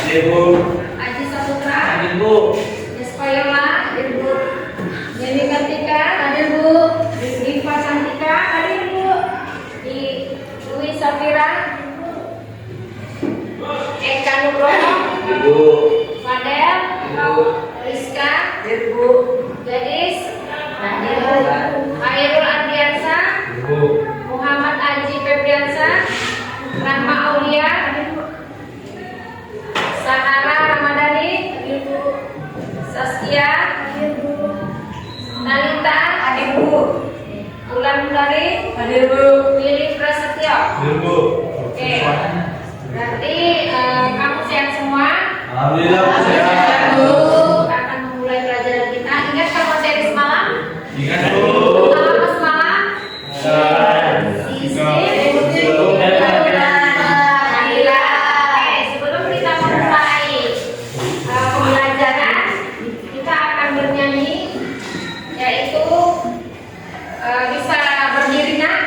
Ibu. Aji Saputra. Ibu. Despayola. Ibu. Yeni Kartika. Hadir Bu. Diva Santika. Hadir Bu. Dwi Safira. Eka Nugroho. Ibu. Fadel. Ibu. Rizka. Ibu. Gadis. Hadir Bu. Khairul Ardiansa. Ibu. Muhammad Aji Febriansa. Rahma Aulia. Hadir Bu. Sahara Ramadhani. Hadir Bu. Saskia. Hadir Bu. Nalita. Hadir Bu. Ulan Mundari. Hadir Bu. Willy Prasetyo. Ibu. Oke. Berarti kamu sehat semua. Alhamdulillah sehat. Kita akan memulai pelajaran kita. Ingat kalau materi semalam? Ingat Bu. Apa semalam? Sistem Oke, sebelum kita memulai pembelajaran, kita akan bernyanyi, yaitu bisa berdiri nak.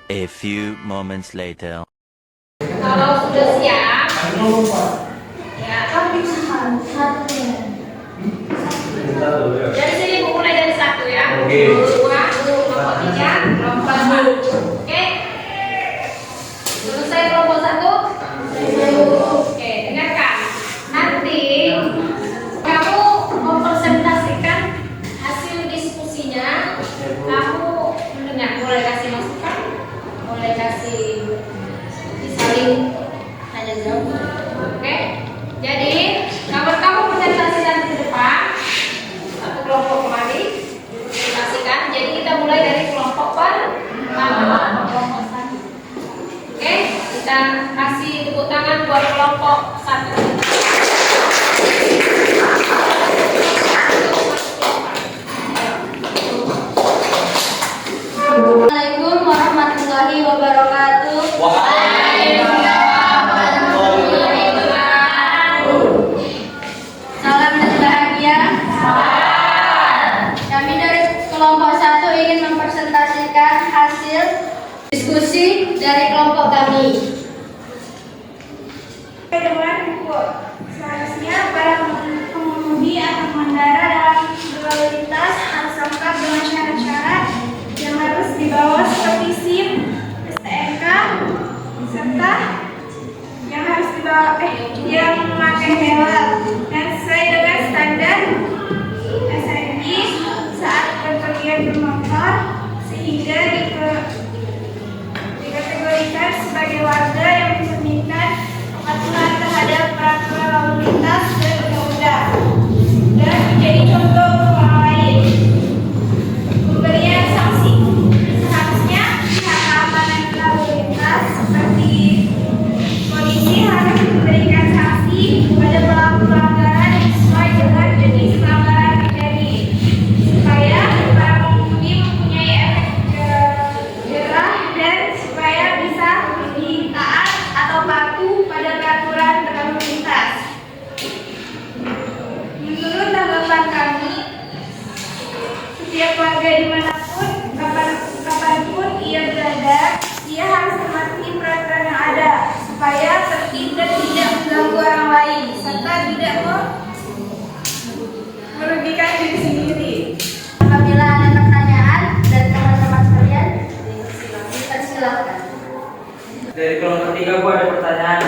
A few moments later. Kalau sudah siap, ya. Dari sini Bu, mulai dari 1 ya. Oke. 2, kelompok 3, kelompok 4. Oke. Selesai kelompok 1. Oke, dengarkan. Nanti kamu mempresentasikan hasil diskusinya. Kamu mendengar, mulai kasih masukan, mulai kasih disaling tanya jawab. Oke. Jadi, kamu presentasikan di depan. Satu kelompok kemari presentasikan. Jadi kita mulai dari kelompok pertama, kelompok 1. Oke, kita kasih tepuk tangan buat kelompok 1. Assalamualaikum warahmatullahi wabarakatuh. Salam dan bahagia. Kami dari kelompok 1 ingin mempresentasikan hasil diskusi dari kelompok kami. Dengan buku, seharusnya para pengemudi atau pengendara dalam berlalu lintas harus lengkap dengan syarat-syarat yang harus dibawa seperti SIM, STNK, serta yang harus dibawa yang memakai helm dan sesuai dengan standar SNI saat berpergian bermotor sehingga dikategorikan sebagai warga yang mencerminkan kepatuhan terhadap peraturan lalu lintas dan undang-undang dan menjadi contoh untuk orang lain. Pemberian sanksi seharusnya pihak keamanan lalu lintas seperti polisi harus memberikan sanksi kepada pelaku pelanggaran yang sesuai dengan jenis pelanggaran terjadi supaya para pengemudi mempunyai efek jerah dan supaya bisa lebih taat atau patuh pada peraturan berlalu lintas. Menurut tanggapan kami, setiap warga dimanapun, kapanpun ia berada, ia harus mematuhi peraturan yang ada supaya tertib dan tidak mengganggu orang lain serta tidak merugikan diri sendiri. Apabila ada pertanyaan dari teman-teman sekalian, dipersilakan. Dari kelompok 3 gua ada pertanyaan.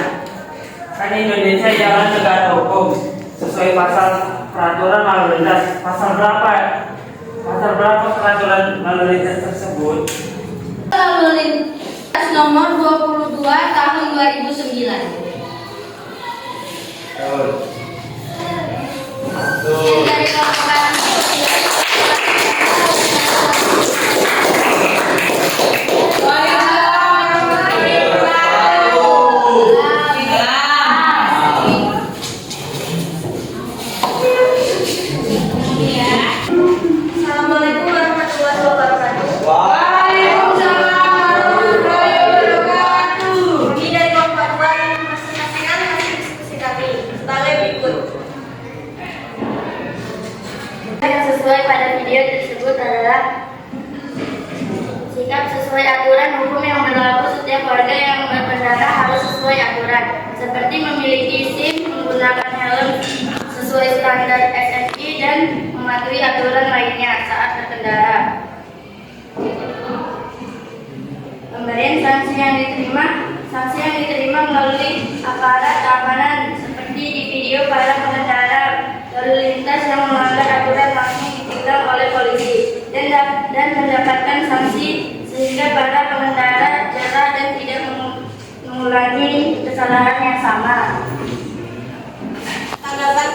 Kan Indonesia jalan negara hukum sesuai pasal peraturan lalu lintas. Pasal berapa peraturan lalu lintas tersebut? Lalu lintas nomor 22 tahun 2009. Yang dari kelompok kami, seperti memiliki SIM, menggunakan helm sesuai standar SNI, dan mematuhi aturan lainnya saat berkendara. Pemberian sanksi yang diterima melalui aparat keamanan seperti di video para pengendara lalu lintas yang melanggar aturan langsung ditilang oleh polisi dan mendapatkan sanksi sehingga para pengendara jera dan tidak mengulangi kesalahan yang sama. Tanggapan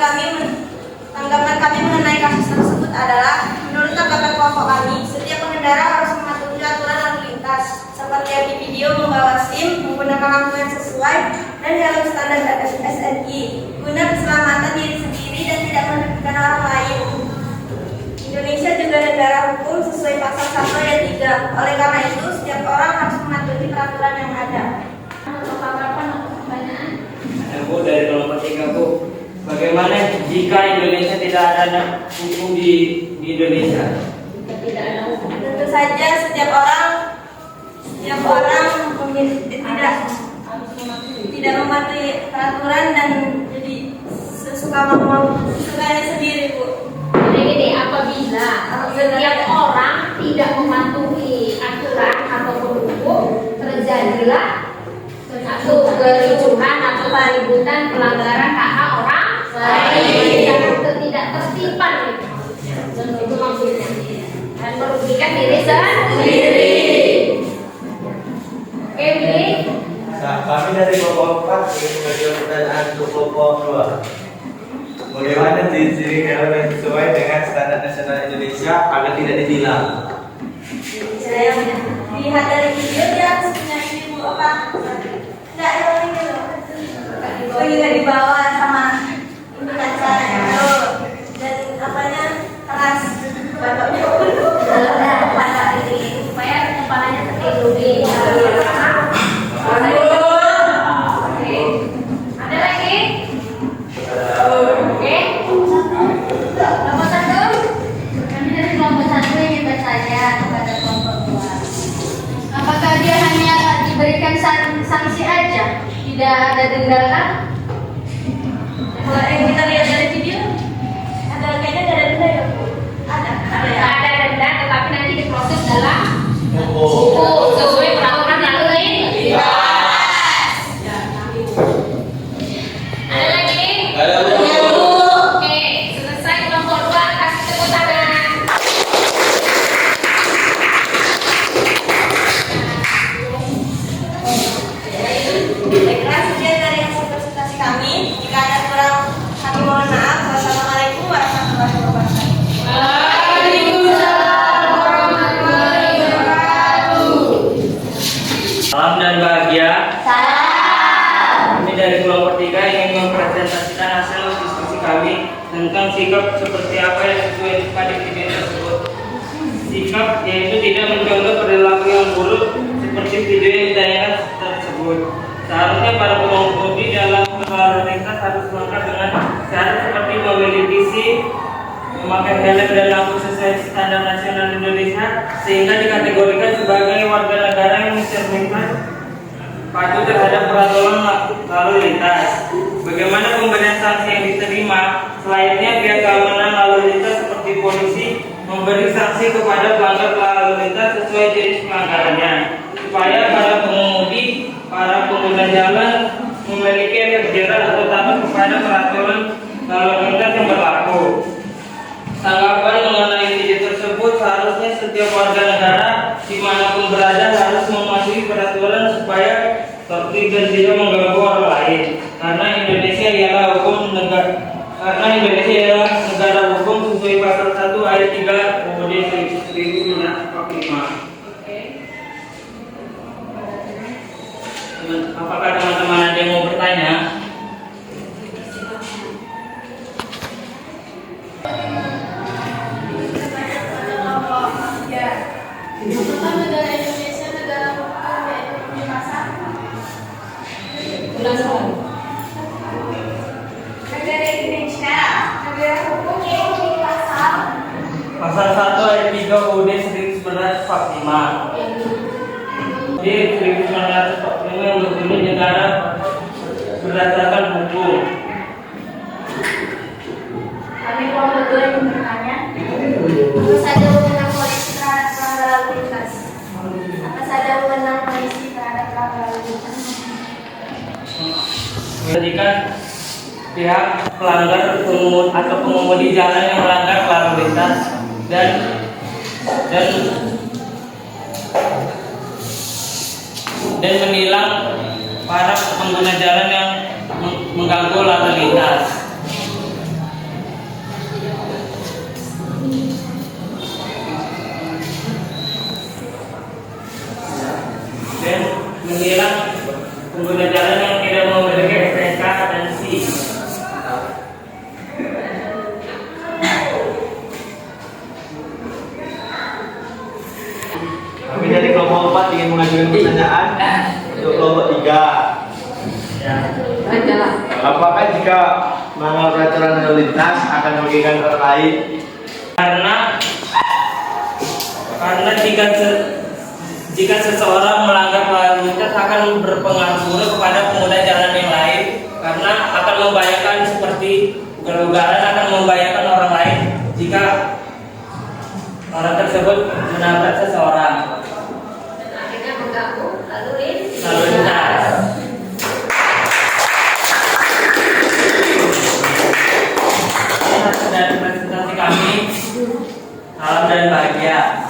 kami mengenai kasus tersebut adalah, menurut tanggapan kelompok kami, setiap pengendara harus mematuhi aturan lalu lintas seperti yang di video, membawa SIM, menggunakan lampu yang sesuai, dan helm standar SNI guna keselamatan diri sendiri dan tidak merugikan orang lain. Indonesia juga negara hukum sesuai pasal 1 ayat 3. Oleh karena itu, setiap orang harus mematuhi peraturan yang ada. Bu, dari kelompok 3, Bu. Bagaimana jika Indonesia tidak ada hukum di Indonesia? Tentu saja setiap orang tidak mematuhi peraturan dan jadi sesuka mau sukanya sendiri, Bu. Jadi gini, apabila setiap orang tidak mematuhi aturan ataupun hukum, terjadilah satu kericuhan atau keributan pelanggaran hak orang lain yang ketidaktertiban itu maksudnya, dan merugikan diri sendiri. Oke, Billy. Nah, kami dari kelompok 4 ingin mengajukan pertanyaan untuk kelompok 2. Bagaimana ciri-ciri helm yang sesuai dengan standar nasional Indonesia agar tidak ditilang? Saya lihat dari video dia harus punya ini, Bu, apa? Enggak, yang ini loh. Lagi nggak dibawa sama ini kacaranya tuh, dan apanya keras batoknya Supaya kepalanya terlindungi. Ada lagi? Oke. Kelompok 1, kami dari kelompok 1 ingin bertanya kepada kelompok 2. Apakah dia hanya diberikan sanksi aja, tidak ada denda kan? Kalau yang kita lihat dari video, kayaknya nggak ada denda ya, Bu? Ada ya. Ada denda, tetapi nanti diproses dalam Hukum. hukum sesuai peraturan yang lain. Ada lagi? Ada, Bu. Oke, selesai kelompok 2, kasih tepuk tangan. Baiklah, sekian dari hasil presentasi kami. Jika ada kurang, kami mohon maaf. Wassalamualaikum warahmatullahi wabarakatuh. Waalaikumsalam warahmatullahi wabarakatuh. Salam dan bahagia. Kami dari kelompok 3 ingin mempresentasikan hasil diskusi kami tentang sikap seperti apa yang sesuai pada video tersebut. Sikap yaitu tidak mencontoh perilaku yang buruk seperti video yang ditayangkan tersebut. Seharusnya para pengemudi dalam berlalu lintas harus lengkap dengan syarat seperti memiliki SIM, memakai helm dan lampu sesuai standar nasional Indonesia, sehingga dikategorikan sebagai warga negara yang mencerminkan patuh terhadap peraturan lalu lintas. Bagaimana pemberian sanksi yang diterima? Selanjutnya pihak keamanan lalu lintas seperti polisi memberi sanksi kepada pelanggar lalu lintas sesuai jenis pelanggarannya, supaya para pengemudi, para pengguna jalan memiliki efek jerah atau taat kepada peraturan lalu lintas yang berlaku. Tanggapan mengenai video tersebut, seharusnya setiap warga negara dimanapun berada harus mematuhi peraturan supaya tertib dan tidak mengganggu orang lain. Karena Indonesia ialah negara hukum sesuai pasal 1 ayat 3 UUD 1945. Apakah teman-teman ada yang mau bertanya? Apakah negara Indonesia negara hukum yaitu kebebasan? Negara Indonesia negara hukum yaitu Pasal 1 ayat 3 UUD 1945. Di 1945 yang berbunyi negara berdasarkan hukum. Kami kelompok 2 yang bertanya, apa saja wewenang polisi terhadap pelanggar lalu lintas? Apa saja wewenang polisi terhadap pelanggar lalu lintas? Ketika pihak pelanggar atau pengemudi jalan yang melanggar lalu lintas dan menilang para pengguna jalan yang mengganggu lalu lintas. Dan menilang pengguna jalan yang tidak memiliki STNK dan SIM. Kami dari kelompok 4 ingin mengajukan pertanyaan untuk kelompok 3. Apakah jika melanggar peraturan lalu lintas akan merugikan orang lain? Karena jika seseorang melanggar lalu lintas akan berpengaruh buruk kepada pengguna jalan yang lain, karena akan membahayakan seperti ugal-ugalan akan membahayakan orang lain jika orang tersebut menabrak seseorang. Dan akhirnya mengganggu lalu lintas. Dan presentasi kami, salam dan bahagia.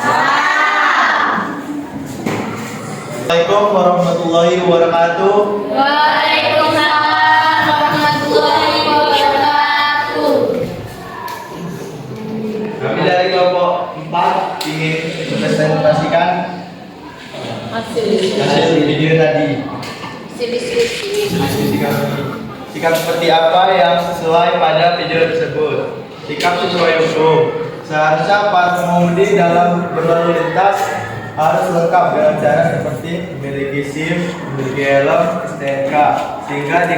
Assalamualaikum warahmatullahi wabarakatuh. Waalaikumsalam warahmatullahi wabarakatuh. Kami dari kelompok 4 ingin mempresentasikan hasil video tadi. Diskusi kami. Sikap seperti apa yang sesuai pada video tersebut? Sikap sesuai hukum. Seharusnya para pengemudi dalam berlalu lintas harus lengkap dengan cara seperti memiliki SIM, memiliki helm, STNK, sehingga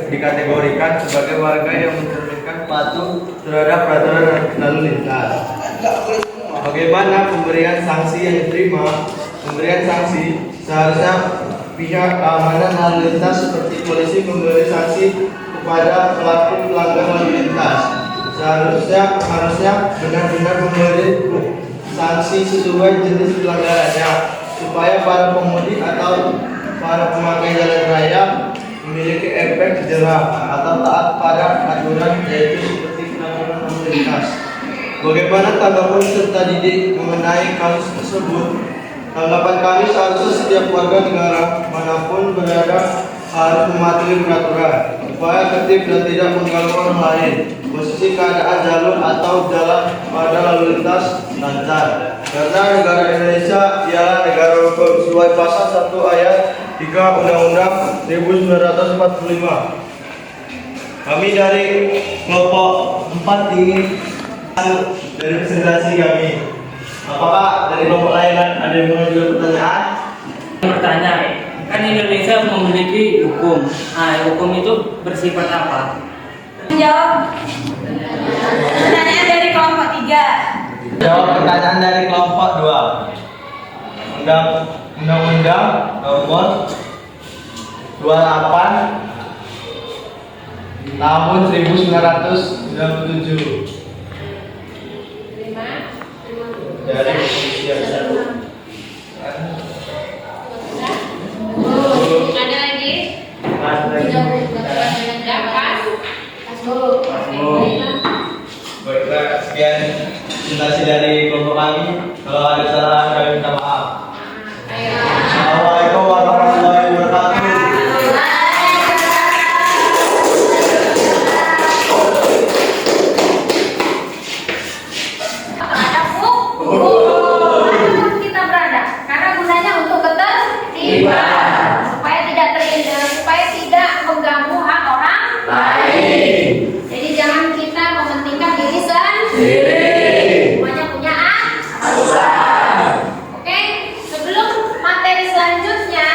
dikategorikan sebagai warga yang mencerminkan patuh terhadap peraturan lalu lintas. Bagaimana pemberian sanksi yang diterima? Pemberian sanksi seharusnya pihak keamanan lalu lintas seperti polisi memberi sanksi kepada pelaku pelanggaran lalu lintas. Harusnya benar-benar memberi sanksi sesuai jenis pelanggarannya, supaya para pengemudi atau para pemakai jalan raya memiliki efek jerah atau taat pada aturan, yaitu seperti pelanggaran lalu lintas. Bagaimana tanggapan serta didik mengenai kasus tersebut? Tanggapan kami seharusnya setiap warga negara manapun berada harus mematuhi peraturan supaya tertib dan tidak mengganggu orang lain. Posisi keadaan jalur atau jalan pada lalu lintas lancar. Karena negara Indonesia ialah negara hukum sesuai pasal 1 ayat 3 Undang-Undang 1945. Kami dari kelompok 4 ingin dari presentasi kami. Apakah dari kelompok lain ada yang mengajukan pertanyaan? Bertanya, kan Indonesia memiliki hukum. Hukum itu bersifat apa? Menjawab pertanyaan dari kelompok 3. Jawab pertanyaan dari kelompok 2. Undang-Undang Nomor 28 Tahun 1997 dari Indonesia. Ada lagi? Dapat? Baiklah, sekian presentasi dari kelompok kami. Kalau ada salah, kami minta maaf. Assalamualaikum warahmatullahi wabarakatuh. Kita berada karena gunanya untuk ketertiban, supaya tidak mengganggu hak orang lain. Jadi jangan kita mementingkan diri sendiri. Semuanya punya aturan. Oke, sebelum materi selanjutnya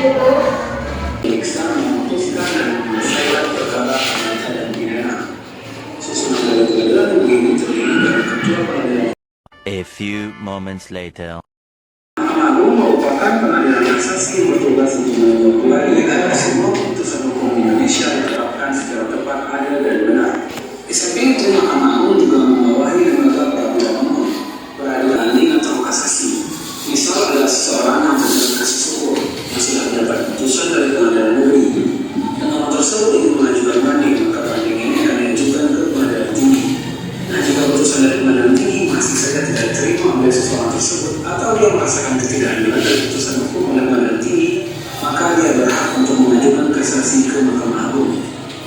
dulu. Periksa memutuskan dan menyelesaikan perkara perdata dan pidana. Susunan dari pengadilan begini terdiri dari ketua pengadilan A few moments later. Mahkamah Agung merupakan pengadilan kasasi yang bertugas untuk menilai agar semua putusan hukum Indonesia diterapkan secara tepat, adil dan benar. Di samping itu, Mahkamah Agung juga membawahi lembaga peradilan umum, peradilan banding atau kasasi. Misal ada seseorang yang terjerat kasus hukum yang sudah mendapat putusan dari pengadilan negeri, dan orang tersebut ingin mengajukan banding, maka banding ini akan diajukan ke pengadilan tinggi. Nah, jika putusan dari pengadilan tinggi masih saja tidak diterima oleh seseorang tersebut, atau dia merasakan ketidakadilan dari putusan hukum oleh pengadilan tinggi, maka dia berhak untuk mengajukan kasasi ke Mahkamah Agung.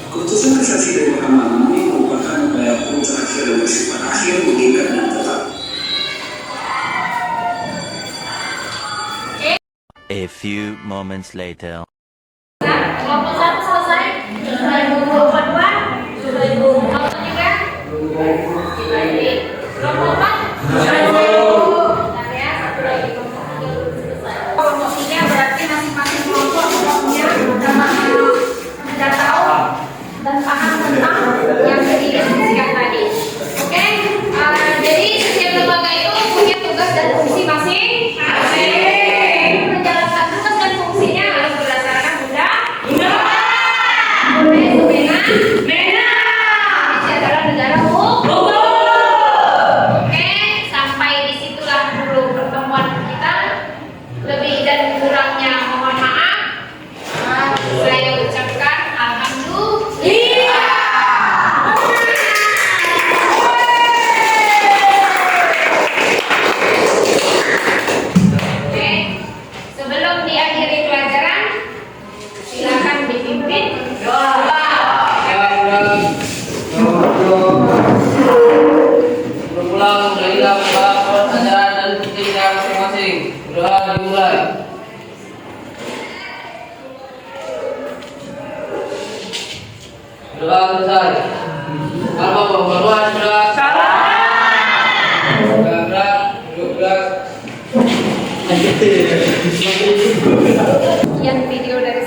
Keputusan kasasi dari Mahkamah Agung ini merupakan upaya hukum terakhir dan bersifat akhir bagi keadilan tetap. A few moments later. Kelompok 1 selesai. 2022, 2023, kelompok 4, bentar ya, satu lagi kelompok 3 belum selesai. Kelompok 3 berarti masing-masing kelompok punya sudah tahu dan paham tentang yang didiskusikan tadi. Oke, jadi setiap lembaga itu punya tugas dan fungsi masing-masing. Menjalankan tugas dan fungsinya harus berdasarkan undang-undang. Itu benar. Indonesia adalah negara hukum. Oke, sampai disitulah dulu pertemuan kita. Lebih dan kurangnya mohon maaf. Saya ucapkan alhamdulillah. Oke, sebelum diakhiri pelajaran, silakan dipimpin doa. Berpulang dari laporan ajaran dan buktinya masing-masing. Doa dimulai. Doa selesai. Kalau berdoa sudah gerak, duduk. Sekian video dari